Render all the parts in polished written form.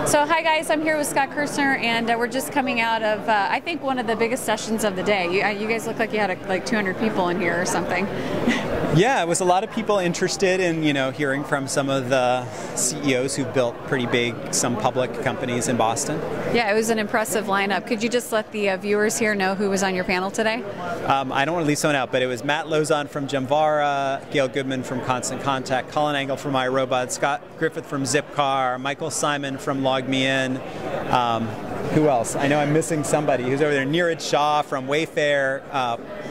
So hi guys, I'm here with Scott Kirsner, and we're just coming out of, I think, one of the biggest sessions of the day. You guys look like you had like 200 people in here or something. Yeah, it was a lot of people interested in, hearing from some of the CEOs who've built pretty big, some public companies in Boston. Yeah, it was an impressive lineup. Could you just let the viewers here know who was on your panel today? I don't want to leave someone out, but it was Matt Lozon from Gemvara, Gail Goodman from Constant Contact, Colin Angle from iRobot, Scott Griffith from Zipcar, Michael Simon from LogMeIn. Who else? I know I'm missing somebody who's over there. Neeraj Shah from Wayfair,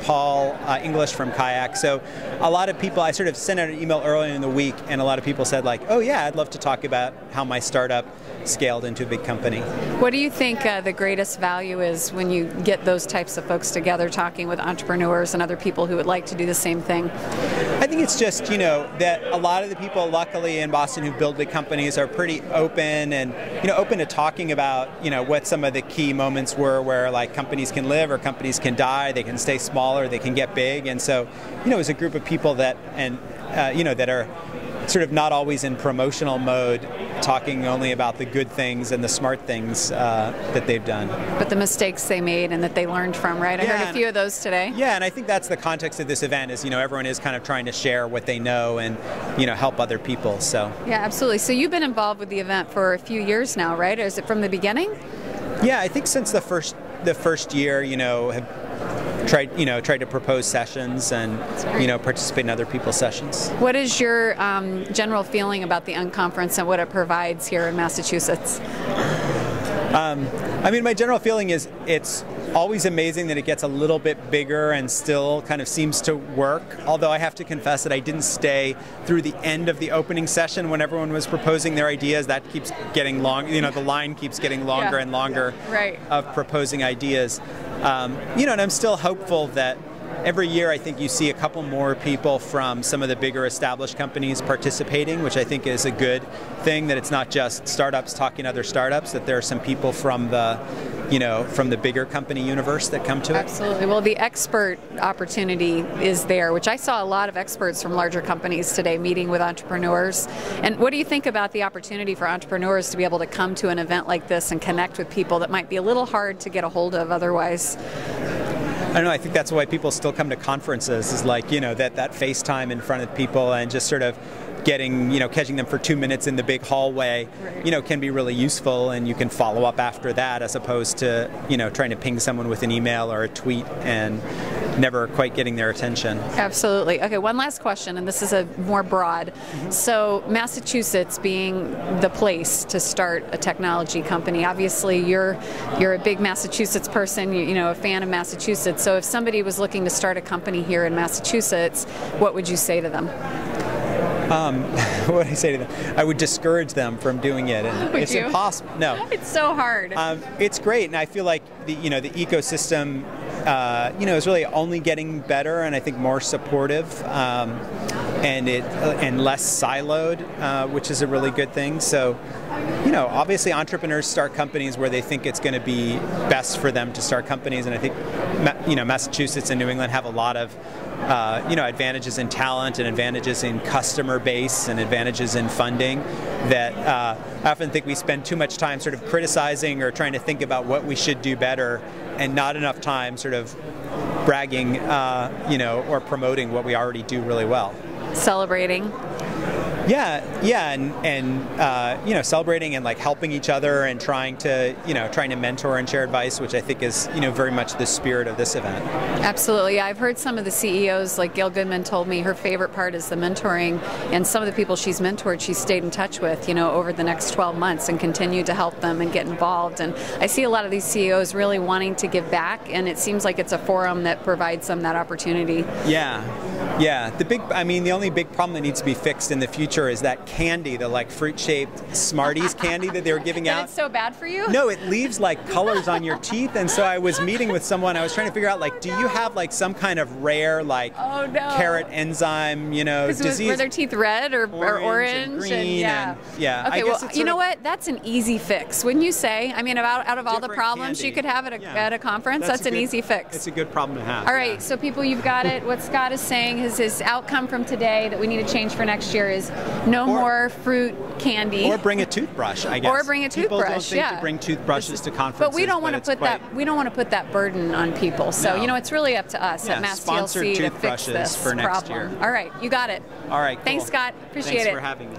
Paul English from Kayak. So a lot of people, I sort of sent out an email earlier in the week, and a lot of people said like, oh yeah, I'd love to talk about how my startup scaled into a big company. What do you think the greatest value is when you get those types of folks together talking with entrepreneurs and other people who would like to do the same thing? I think it's just, that a lot of the people, luckily, in Boston who build big companies are pretty open and, open to talking about, what some of the key moments were where, like, companies can live or companies can die, they can stay small or they can get big. And so, it's a group of people that, that are sort of not always in promotional mode, talking only about the good things and the smart things that they've done. But the mistakes they made and that they learned from, right? I heard a few of those today. Yeah, and I think that's the context of this event is, everyone is kind of trying to share what they know and, help other people, so. Yeah, absolutely. So you've been involved with the event for a few years now, right? Is it from the beginning? Yeah, I think since the first year, have tried to propose sessions and participate in other people's sessions. What is your general feeling about the unConference and what it provides here in Massachusetts? My general feeling is it's always amazing that it gets a little bit bigger and still kind of seems to work. Although I have to confess that I didn't stay through the end of the opening session when everyone was proposing their ideas. That keeps getting long. The line keeps getting longer and longer of proposing ideas. And I'm still hopeful that every year I think you see a couple more people from some of the bigger established companies participating, which I think is a good thing, that it's not just startups talking to other startups, that there are some people from the from the bigger company universe that come to it. Absolutely. Well, the expert opportunity is there, which I saw a lot of experts from larger companies today meeting with entrepreneurs. And what do you think about the opportunity for entrepreneurs to be able to come to an event like this and connect with people that might be a little hard to get a hold of otherwise? I don't know, I think that's why people still come to conferences, is like, that FaceTime in front of people and just sort of getting, catching them for 2 minutes in the big hallway, can be really useful, and you can follow up after that as opposed to, trying to ping someone with an email or a tweet and never quite getting their attention. Absolutely. Okay, one last question, and this is a more broad. So Massachusetts being the place to start a technology company, obviously you're a big Massachusetts person, a fan of Massachusetts. So if somebody was looking to start a company here in Massachusetts, what would you say to them? What would I say to them? I would discourage them from doing it. And it's impossible. No. It's so hard. It's great, and I feel like the ecosystem is really only getting better, and I think more supportive, and less siloed, which is a really good thing. So, obviously entrepreneurs start companies where they think it's going to be best for them to start companies, and I think Massachusetts and New England have a lot of advantages in talent and advantages in customer base and advantages in funding that I often think we spend too much time sort of criticizing or trying to think about what we should do better, and not enough time sort of bragging, or promoting what we already do really well. Celebrating. Yeah, and celebrating and like helping each other and trying to mentor and share advice, which I think is very much the spirit of this event. Absolutely. Yeah, I've heard some of the CEOs, like Gail Goodman told me her favorite part is the mentoring, and some of the people she's mentored, she's stayed in touch with, over the next 12 months and continued to help them and get involved. And I see a lot of these CEOs really wanting to give back, and it seems like it's a forum that provides them that opportunity. Yeah. The only big problem that needs to be fixed in the future is that candy, the like fruit-shaped Smarties candy that they were giving out. It's so bad for you? No, it leaves like colors on your teeth, and so I was meeting with someone, I was trying to figure out like, do you have like some kind of rare like carrot enzyme, disease? Were their teeth red or orange? And green and Okay, well, you know what? That's an easy fix, wouldn't you say? I mean, out of all the problems you could have at a conference, that's an easy fix. It's a good problem to have. All right, so people, you've got it. What Scott is saying, his outcome from today that we need to change for next year is no more fruit candy. Or bring a toothbrush, I guess. Or bring a toothbrush. People don't think to bring toothbrushes to conferences. But we don't want to put that. We don't want to put that burden on people. So No. it's really up to us at MassTLC to fix this for next problem. year. All right, you got it. All right. Cool. Thanks, Scott. Appreciate it. Thanks for having me.